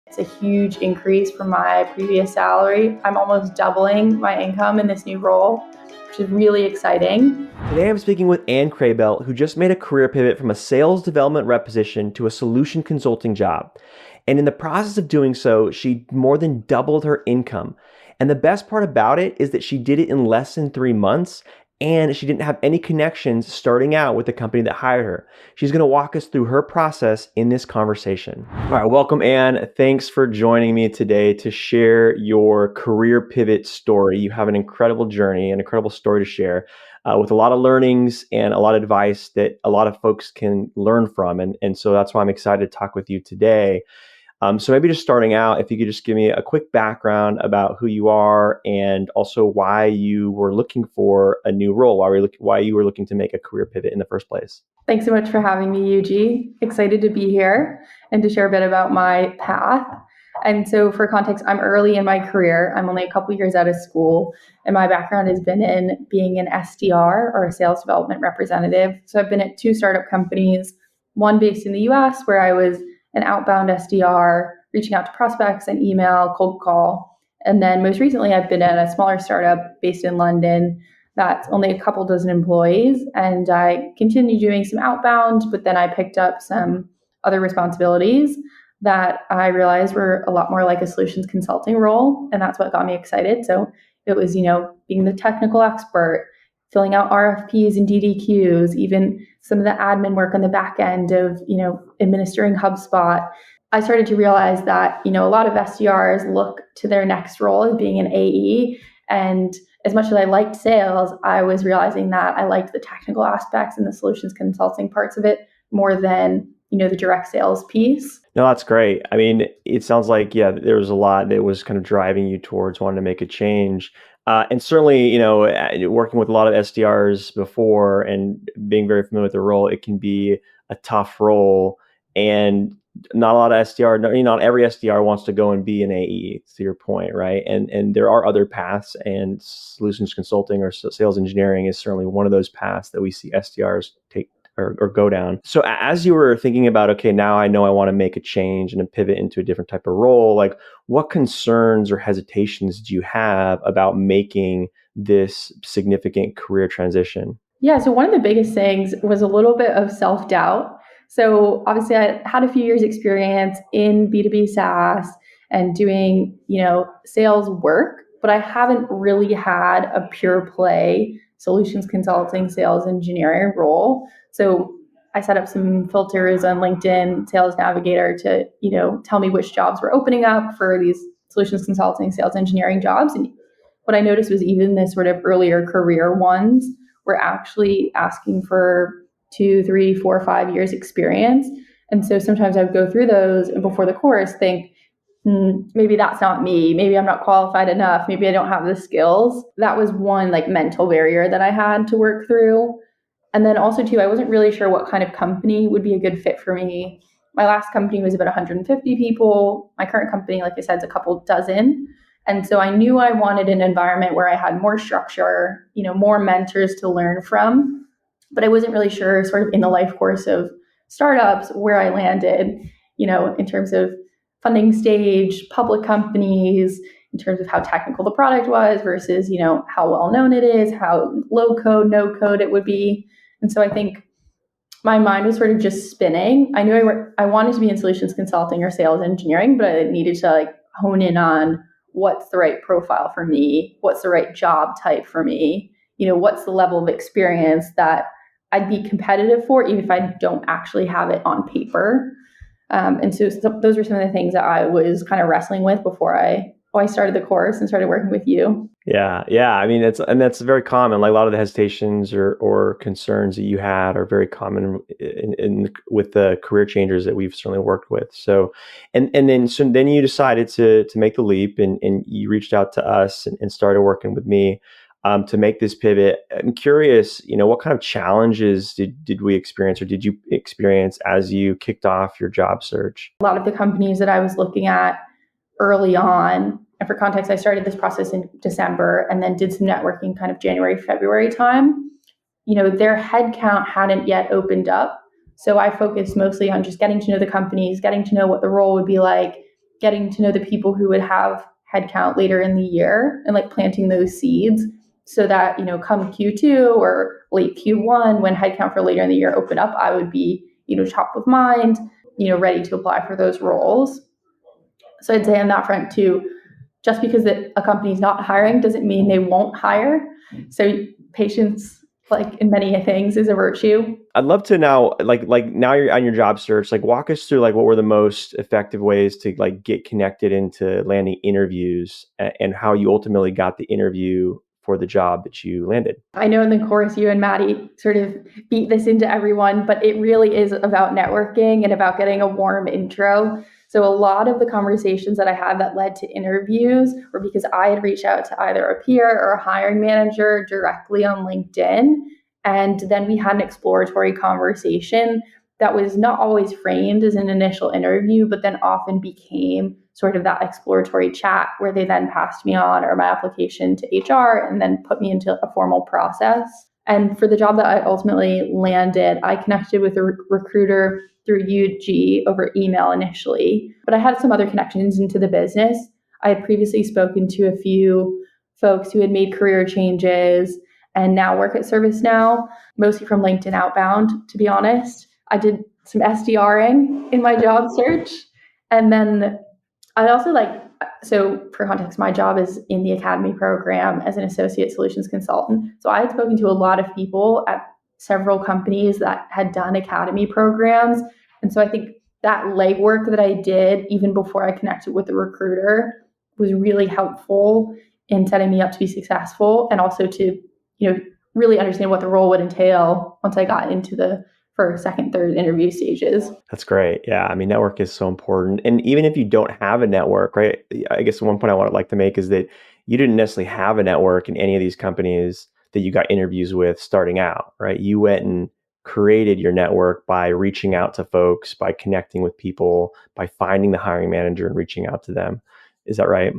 It's a huge increase from my previous salary. I'm almost doubling my income in this new role, which is really exciting. Today I'm speaking with Ann Kraybelt, who just made a career pivot from a sales development rep position to a solution consulting job. And in the process of doing so, she more than doubled her income. And the best part about it is that she did it in less than 3 months, and she didn't have any connections starting out with the company that hired her. She's going to walk us through her process in this conversation. All right, welcome, Ann. Thanks for joining me today to share your career pivot story. You have an incredible journey, an incredible story to share. With a lot of learnings and a lot of advice that a lot of folks can learn from. And so that's why I'm excited to talk with you today. So maybe just starting out, if you could just give me a quick background about who you are and also why you were looking for a new role, why you were looking to make a career pivot in the first place. Thanks so much for having me, Yuji. Excited to be here and to share a bit about my path. And so for context, I'm early in my career. I'm only a couple years out of school, and my background has been in being an SDR, or a sales development representative. So I've been at 2 startup companies, one based in the US where I was an outbound SDR, reaching out to prospects and email, cold call. And then most recently, I've been at a smaller startup based in London that's only a couple dozen employees. And I continued doing some outbound, but then I picked up some other responsibilities that I realized were a lot more like a solutions consulting role. And that's what got me excited. So it was, being the technical expert, filling out RFPs and DDQs, even some of the admin work on the back end of, administering HubSpot. I started to realize that, a lot of SDRs look to their next role as being an AE. And as much as I liked sales, I was realizing that I liked the technical aspects and the solutions consulting parts of it more than, the direct sales piece. No, that's great. I mean, it sounds like, there was a lot that was kind of driving you towards wanting to make a change. And certainly, working with a lot of SDRs before and being very familiar with the role, it can be a tough role. And not a lot of not every SDR wants to go and be an AE, to your point, right? And there are other paths, and solutions consulting or sales engineering is certainly one of those paths that we see SDRs take or go down. So as you were thinking about, okay, now I know I want to make a change and a pivot into a different type of role, like what concerns or hesitations do you have about making this significant career transition? Yeah, so one of the biggest things was a little bit of self-doubt. So obviously I had a few years experience in B2B SaaS and doing, sales work, but I haven't really had a pure play solutions consulting, sales engineering role. So I set up some filters on LinkedIn Sales Navigator to, tell me which jobs were opening up for these solutions consulting, sales engineering jobs. And what I noticed was even the sort of earlier career ones were actually asking for 2, 3, 4, 5 years experience. And so sometimes I would go through those and before the course think, maybe that's not me. Maybe I'm not qualified enough. Maybe I don't have the skills. That was one mental barrier that I had to work through. And then also too, I wasn't really sure what kind of company would be a good fit for me. My last company was about 150 people. My current company, like I said, is a couple dozen. And so I knew I wanted an environment where I had more structure, more mentors to learn from. But I wasn't really sure sort of in the life course of startups where I landed, in terms of funding stage, public companies, in terms of how technical the product was versus, how well known it is, how low code, no code it would be. And so I think my mind was sort of just spinning. I knew I wanted to be in solutions consulting or sales engineering, but I needed to hone in on what's the right profile for me, what's the right job type for me, what's the level of experience that I'd be competitive for, even if I don't actually have it on paper. And so those are some of the things that I was kind of wrestling with before I started the course and started working with you. Yeah. I mean, that's very common. Like a lot of the hesitations or concerns that you had are very common with the career changers that we've certainly worked with. So, and then you decided to make the leap, and you reached out to us and started working with me to make this pivot. I'm curious, what kind of challenges did we experience, or did you experience as you kicked off your job search? A lot of the companies that I was looking at early on, and for context, I started this process in December and then did some networking kind of January, February time. Their headcount hadn't yet opened up. So I focused mostly on just getting to know the companies, getting to know what the role would be like, getting to know the people who would have headcount later in the year and like planting those seeds so that, come Q2 or late Q1, when headcount for later in the year open up, I would be, top of mind, ready to apply for those roles. So I'd say on that front too, just because a company's not hiring doesn't mean they won't hire. So patience, like in many things, is a virtue. I'd love to now, like now you're on your job search, like walk us through like what were the most effective ways to like get connected into landing interviews and how you ultimately got the interview for the job that you landed. I know in the course you and Maddie sort of beat this into everyone, but it really is about networking and about getting a warm intro. So a lot of the conversations that I had that led to interviews were because I had reached out to either a peer or a hiring manager directly on LinkedIn. And then we had an exploratory conversation that was not always framed as an initial interview, but then often became sort of that exploratory chat where they then passed me on or my application to HR and then put me into a formal process. And for the job that I ultimately landed, I connected with a recruiter through UG over email initially, but I had some other connections into the business. I had previously spoken to a few folks who had made career changes and now work at ServiceNow, mostly from LinkedIn outbound, to be honest. I did some SDRing in my job search. And then I'd also so for context, my job is in the academy program as an associate solutions consultant. So I had spoken to a lot of people at several companies that had done academy programs. And so I think that legwork that I did even before I connected with the recruiter was really helpful in setting me up to be successful and also to, really understand what the role would entail once I got into the first, second, third interview stages. That's great. Yeah. I mean, network is so important. And even if you don't have a network, right? I guess one point I would like to make is that you didn't necessarily have a network in any of these companies that you got interviews with starting out, right? You went and created your network by reaching out to folks, by connecting with people, by finding the hiring manager and reaching out to them. Is that right?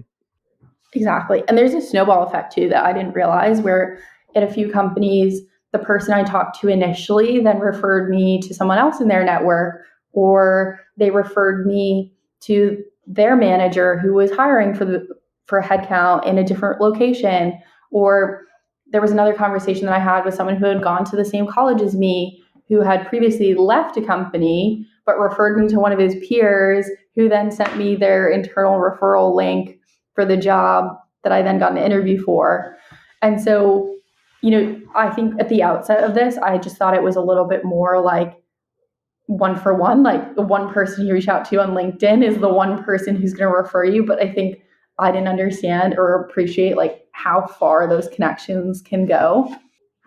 Exactly. And there's a snowball effect too that I didn't realize where at a few companies, the person I talked to initially then referred me to someone else in their network, or they referred me to their manager who was hiring for a headcount in a different location. Or there was another conversation that I had with someone who had gone to the same college as me, who had previously left a company, but referred me to one of his peers, who then sent me their internal referral link for the job that I then got an interview for. And so, I think at the outset of this, I just thought it was a little bit more like one for one, like the one person you reach out to on LinkedIn is the one person who's going to refer you. But I think I didn't understand or appreciate like how far those connections can go.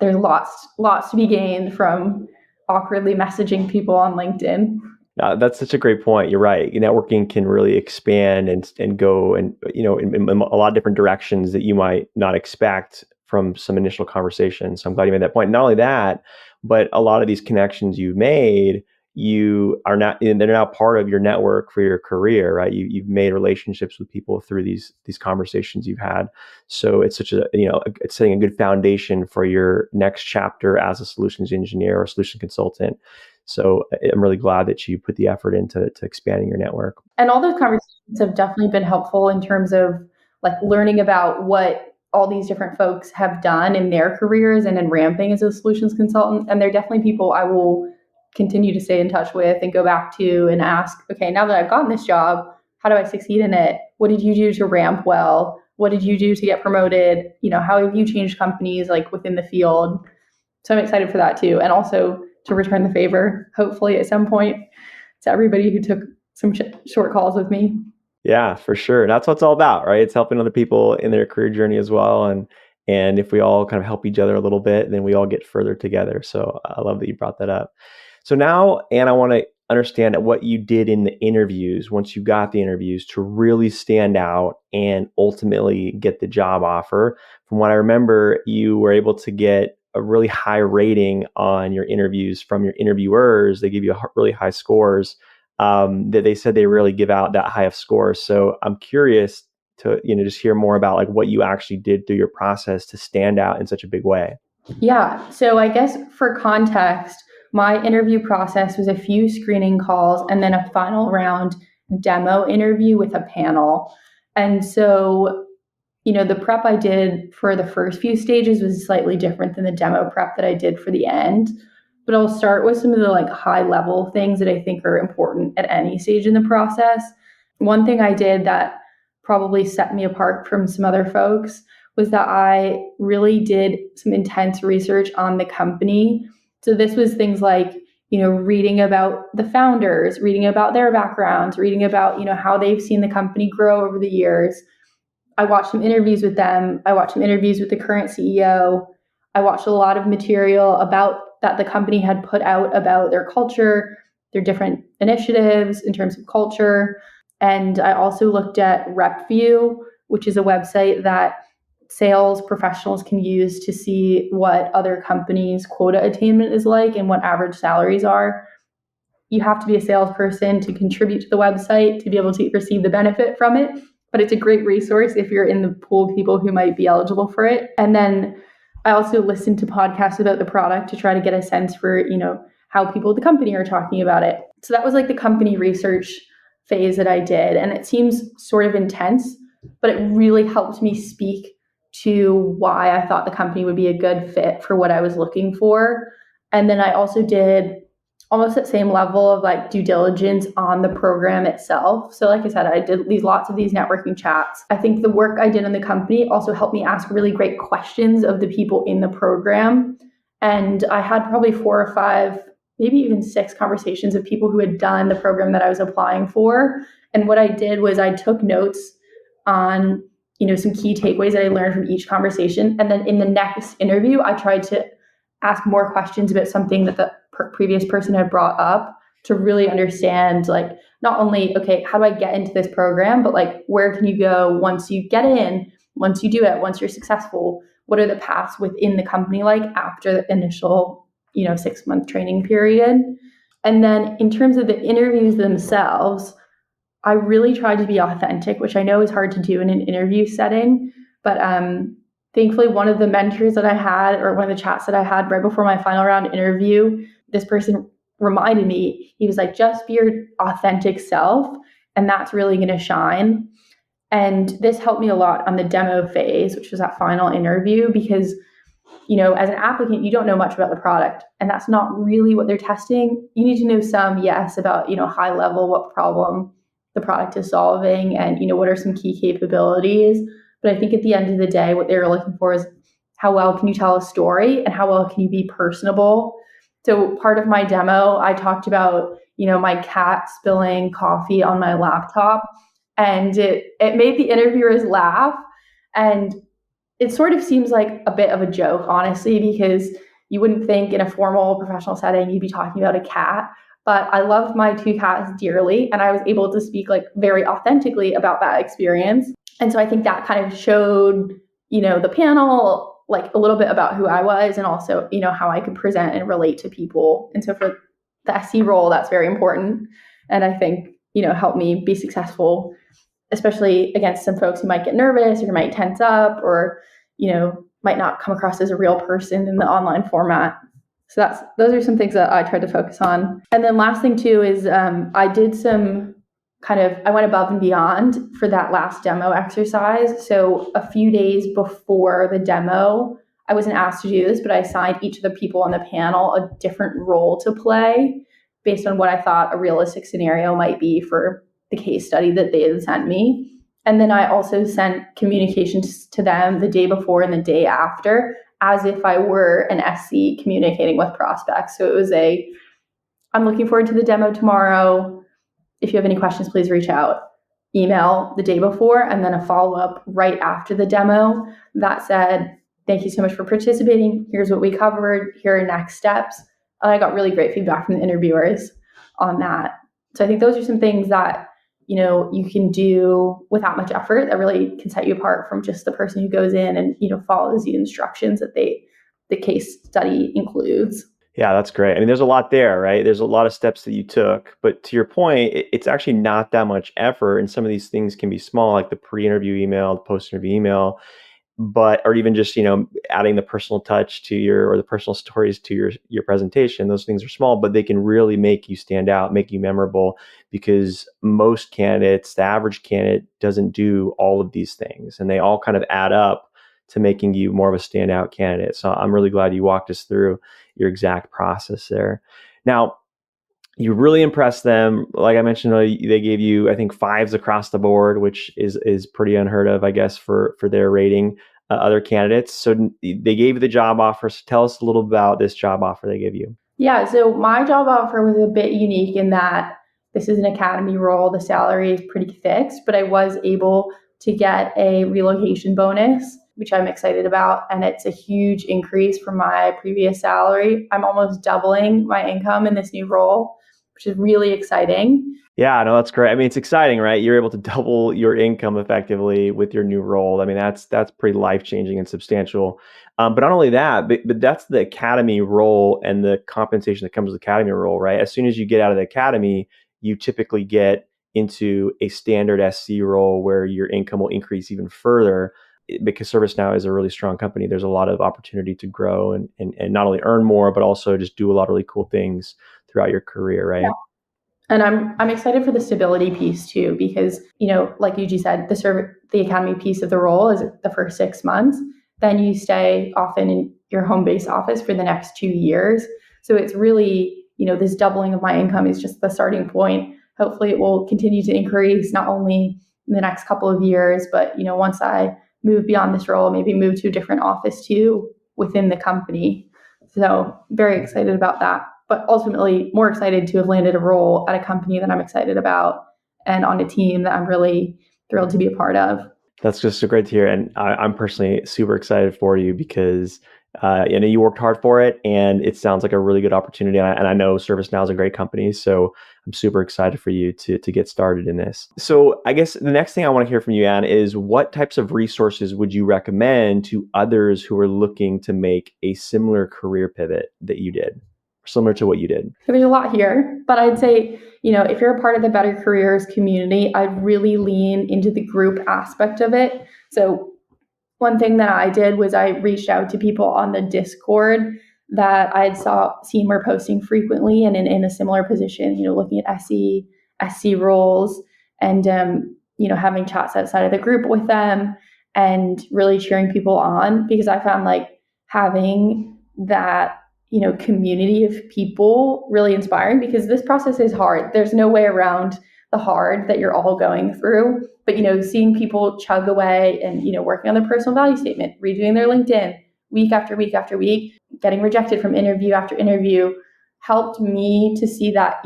There's lots to be gained from awkwardly messaging people on LinkedIn. That's such a great point. You're right. Networking can really expand and go and in a lot of different directions that you might not expect from some initial conversations. So I'm glad you made that point. Not only that, but a lot of these connections you've made, they're now part of your network for your career, right? You've made relationships with people through these conversations you've had. So it's it's setting a good foundation for your next chapter as a solutions engineer or solution consultant. So I'm really glad that you put the effort into expanding your network. And all those conversations have definitely been helpful in terms of like learning about what all these different folks have done in their careers and in ramping as a solutions consultant. And they're definitely people I will continue to stay in touch with and go back to and ask, okay, now that I've gotten this job, how do I succeed in it? What did you do to ramp well? What did you do to get promoted? How have you changed companies like within the field? So I'm excited for that too. And also to return the favor, hopefully at some point, to everybody who took some short calls with me. Yeah, for sure. That's what it's all about, right? It's helping other people in their career journey as well. And if we all kind of help each other a little bit, then we all get further together. So I love that you brought that up. So now, Anne, I want to understand what you did in the interviews, once you got the interviews, to really stand out and ultimately get the job offer. From what I remember, you were able to get a really high rating on your interviews from your interviewers. They give you really high scores. That they said they really give out that high of scores. So I'm curious to just hear more about like what you actually did through your process to stand out in such a big way. Yeah. So I guess for context, my interview process was a few screening calls and then a final round demo interview with a panel. And so, the prep I did for the first few stages was slightly different than the demo prep that I did for the end. But I'll start with some of the high level things that I think are important at any stage in the process. One thing I did that probably set me apart from some other folks was that I really did some intense research on the company. So this was things like, reading about the founders, reading about their backgrounds, reading about, how they've seen the company grow over the years. I watched some interviews with them. I watched some interviews with the current CEO. I watched a lot of material about that the company had put out about their culture, their different initiatives in terms of culture. And I also looked at RepView, which is a website that sales professionals can use to see what other companies' quota attainment is like and what average salaries are. You have to be a salesperson to contribute to the website to be able to receive the benefit from it. But it's a great resource if you're in the pool of people who might be eligible for it. And then I also listened to podcasts about the product to try to get a sense for, how people at the company are talking about it. So that was the company research phase that I did. And it seems sort of intense, but it really helped me speak to why I thought the company would be a good fit for what I was looking for. And then I also did almost that same level of due diligence on the program itself. So like I said, I did lots of these networking chats. I think the work I did in the company also helped me ask really great questions of the people in the program. And I had probably 4 or 5, maybe even 6 conversations of people who had done the program that I was applying for. And what I did was I took notes on, some key takeaways that I learned from each conversation. And then in the next interview, I tried to ask more questions about something that the previous person had brought up to really understand, not only, okay, how do I get into this program, but where can you go once you get in, once you do it, once you're successful? What are the paths within the company after the initial, 6-month training period? And then in terms of the interviews themselves, I really tried to be authentic, which I know is hard to do in an interview setting. But thankfully, one of the mentors that I had, or one of the chats that I had right before my final round interview, this person reminded me, he was like, just be your authentic self, and that's really going to shine. And this helped me a lot on the demo phase, which was that final interview, because as an applicant, you don't know much about the product, and that's not really what they're testing. You need to know some, yes, about, high level, what problem the product is solving, and, what are some key capabilities. But I think at the end of the day, what they're looking for is how well can you tell a story and how well can you be personable. So part of my demo, I talked about, my cat spilling coffee on my laptop, and it made the interviewers laugh. And it sort of seems like a bit of a joke, honestly, because you wouldn't think in a formal professional setting you'd be talking about a cat. But I love my 2 cats dearly, and I was able to speak very authentically about that experience. And so I think that kind of showed, the panel a little bit about who I was, and also, how I could present and relate to people. And so for the SC role, that's very important. And I think, helped me be successful, especially against some folks who might get nervous or might tense up or, might not come across as a real person in the online format. So those are some things that I tried to focus on. And then last thing too is I did some I went above and beyond for that last demo exercise. So a few days before the demo, I wasn't asked to do this, but I assigned each of the people on the panel a different role to play based on what I thought a realistic scenario might be for the case study that they had sent me. And then I also sent communications to them the day before and the day after, as if I were an SC communicating with prospects. So it was I'm looking forward to the demo tomorrow. If you have any questions, please reach out. Email the day before, and then a follow-up right after the demo that said, thank you so much for participating. Here's what we covered. Here are next steps. And I got really great feedback from the interviewers on that. So I think those are some things that, you can do without much effort that really can set you apart from just the person who goes in and, follows the instructions that the case study includes. Yeah, that's great. I mean, there's a lot there, right? There's a lot of steps that you took, but to your point, it's actually not that much effort. And some of these things can be small, like the pre-interview email, the post-interview email. but or even just adding the personal touch to your or the personal stories to your presentation. Those things are small, but they can really make you stand out, make you memorable, because most candidates, the average candidate, doesn't do all of these things, and they all kind of add up to making you more of a standout candidate. So I'm really glad you walked us through your exact process there. Now, you really impressed them. Like I mentioned, they gave you, I think, fives across the board, which is pretty unheard of, I guess, for their rating other candidates. So they gave you the job offer. So tell us a little about this job offer they gave you. Yeah, so my job offer was a bit unique in that this is an academy role. The salary is pretty fixed, but I was able to get a relocation bonus, which I'm excited about. And it's a huge increase from my previous salary. I'm almost doubling my income in this new role, which is really exciting. Yeah, no, that's great. I mean, it's exciting, right? You're able to double your income effectively with your new role. I mean, that's pretty life-changing and substantial. But not only that, but that's the academy role and the compensation that comes with the academy role, right? As soon as you get out of the academy, you typically get into a standard SC role where your income will increase even further. Because ServiceNow is a really strong company, there's a lot of opportunity to grow and not only earn more, but also just do a lot of really cool things throughout your career, right? Yeah. And I'm excited for the stability piece too, because, like Yuji said, the academy piece of the role is the first 6 months. Then you stay often in your home base office for the next 2 years. So it's really, this doubling of my income is just the starting point. Hopefully it will continue to increase not only in the next couple of years, but, once I move beyond this role, maybe move to a different office too within the company. So very excited about that, but ultimately more excited to have landed a role at a company that I'm excited about and on a team that I'm really thrilled to be a part of. That's just so great to hear. And I'm personally super excited for you because you worked hard for it, and it sounds like a really good opportunity. And I know ServiceNow is a great company, so I'm super excited for you to get started in this. So I guess the next thing I want to hear from you, Anne, is what types of resources would you recommend to others who are looking to make a similar career pivot that you did, similar to what you did? There's a lot here, but I'd say, if you're a part of the Better Careers community, I'd really lean into the group aspect of it. So one thing that I did was I reached out to people on the Discord that I had seen were posting frequently and in a similar position, looking at SC roles and, having chats outside of the group with them and really cheering people on, because I found like having that, community of people really inspiring, because this process is hard. There's no way around the hard that you're all going through. But, seeing people chug away and, working on their personal value statement, redoing their LinkedIn week after week after week, getting rejected from interview after interview, helped me to see that,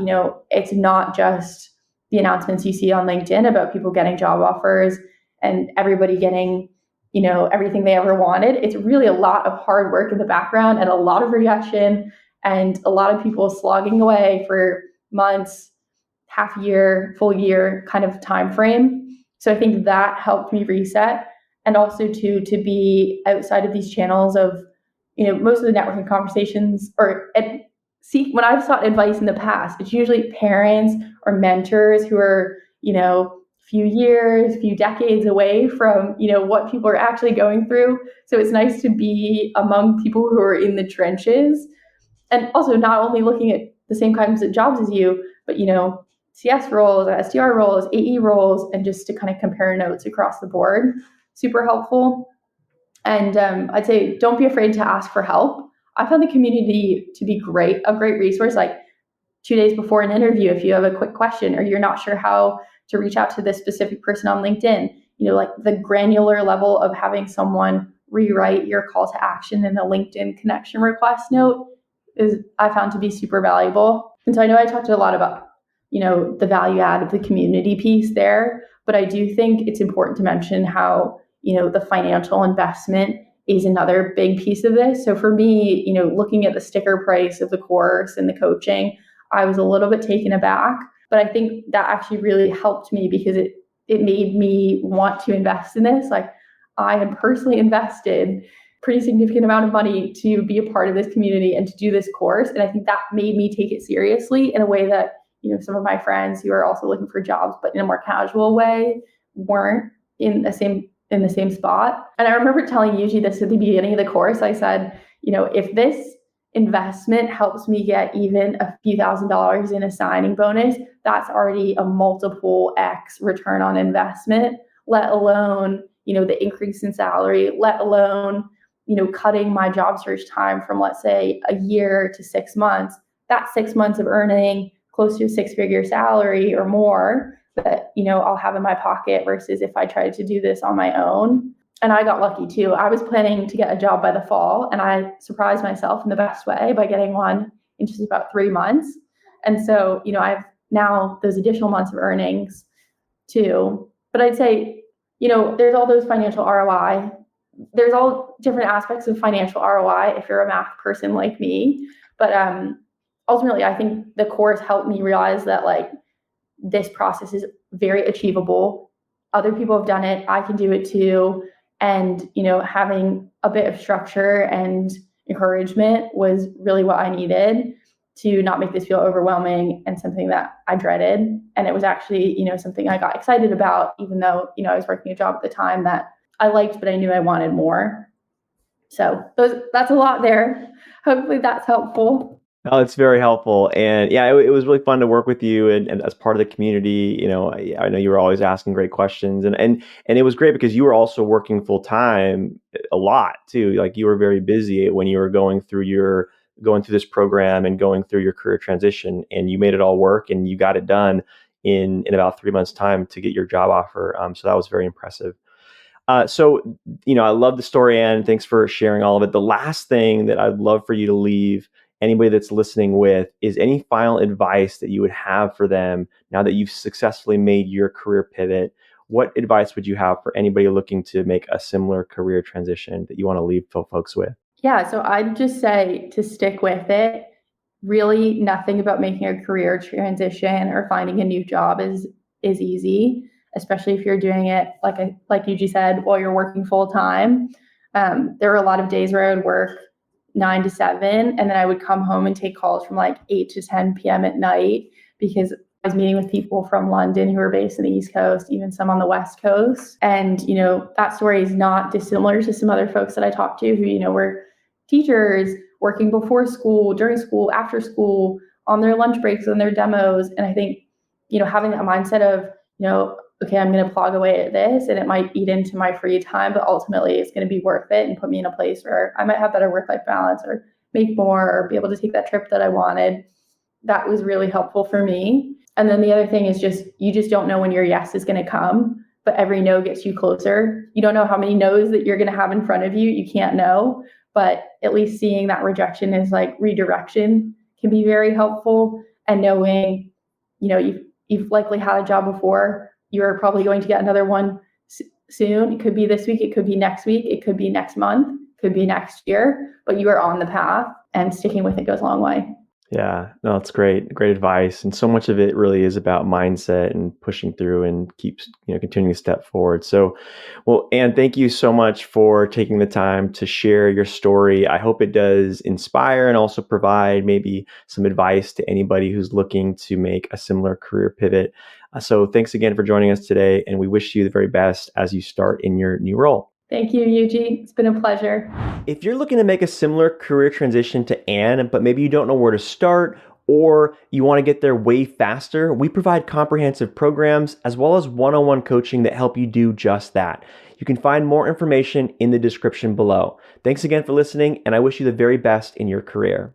it's not just the announcements you see on LinkedIn about people getting job offers and everybody getting, everything they ever wanted. It's really a lot of hard work in the background and a lot of rejection and a lot of people slogging away for months, half year, full year kind of time frame. So I think that helped me reset. And also to be outside of these channels of, most of the networking conversations see, when I've sought advice in the past, it's usually parents or mentors who are, few years, few decades away from, what people are actually going through. So it's nice to be among people who are in the trenches, and also not only looking at the same kinds of jobs as you, but, CS roles, SDR roles, AE roles, and just to kind of compare notes across the board. Super helpful. And I'd say don't be afraid to ask for help. I found the community to be a great resource. Like 2 days before an interview, if you have a quick question or you're not sure how to reach out to this specific person on LinkedIn, like the granular level of having someone rewrite your call to action in a LinkedIn connection request note I found to be super valuable. And so I know I talked a lot about, the value add of the community piece there, but I do think it's important to mention how, the financial investment is another big piece of this. So for me, looking at the sticker price of the course and the coaching, I was a little bit taken aback, but I think that actually really helped me because it made me want to invest in this. Like I had personally invested pretty significant amount of money to be a part of this community and to do this course. And I think that made me take it seriously in a way that, some of my friends who are also looking for jobs, but in a more casual way, weren't in the same in the same spot. And I remember telling Yuji this at the beginning of the course. I said, if this investment helps me get even a few $1,000s in a signing bonus, that's already a multiple X return on investment, let alone, the increase in salary, let alone, cutting my job search time from, let's say, a year to 6 months. That's 6 months of earning close to a six-figure salary or more that, I'll have in my pocket versus if I tried to do this on my own. And I got lucky too. I was planning to get a job by the fall, and I surprised myself in the best way by getting one in just about 3 months. And so, I have now those additional months of earnings too. But I'd say, there's all those financial ROI. There's all different aspects of financial ROI if you're a math person like me. But ultimately, I think the course helped me realize that this process is very achievable. Other people have done it. I can do it too. And, having a bit of structure and encouragement was really what I needed to not make this feel overwhelming and something that I dreaded. And it was actually, something I got excited about, even though, I was working a job at the time that I liked, but I knew I wanted more. So that's a lot there. Hopefully that's helpful. Oh, it's very helpful. And yeah, it was really fun to work with you and as part of the community. I know you were always asking great questions and it was great because you were also working full time a lot too. Like you were very busy when you were going through this program and going through your career transition, and you made it all work and you got it done in about 3 months time to get your job offer. So that was very impressive. I love the story, Anne. Thanks for sharing all of it. The last thing that I'd love for you to leave anybody that's listening with is any final advice that you would have for them now that you've successfully made your career pivot. What advice would you have for anybody looking to make a similar career transition that you want to leave folks with? Yeah, so I'd just say to stick with it. Really, nothing about making a career transition or finding a new job is easy, especially if you're doing it like Yuji said, while you're working full time. There were a lot of days where I would work 9 to 7, and then I would come home and take calls from 8 to 10 p.m. at night because I was meeting with people from London who were based in the East Coast, even some on the West Coast. And, that story is not dissimilar to some other folks that I talked to who, were teachers working before school, during school, after school, on their lunch breaks, on their demos. And I think, having that mindset of, okay, I'm going to plug away at this and it might eat into my free time, but ultimately it's going to be worth it and put me in a place where I might have better work-life balance or make more or be able to take that trip that I wanted. That was really helpful for me. And then the other thing is you just don't know when your yes is going to come, but every no gets you closer. You don't know how many no's that you're going to have in front of you. You can't know, but at least seeing that rejection as redirection can be very helpful. And knowing, you've likely had a job before. You're probably going to get another one soon. It could be this week. It could be next week. It could be next month. It could be next year. But you are on the path, and sticking with it goes a long way. Yeah, no, it's great. Great advice. And so much of it really is about mindset and pushing through and keeps, continuing to step forward. So, well, Anne, thank you so much for taking the time to share your story. I hope it does inspire and also provide maybe some advice to anybody who's looking to make a similar career pivot. So thanks again for joining us today. And we wish you the very best as you start in your new role. Thank you, Yuji. It's been a pleasure. If you're looking to make a similar career transition to Anne, but maybe you don't know where to start or you want to get there way faster, we provide comprehensive programs as well as one-on-one coaching that help you do just that. You can find more information in the description below. Thanks again for listening, and I wish you the very best in your career.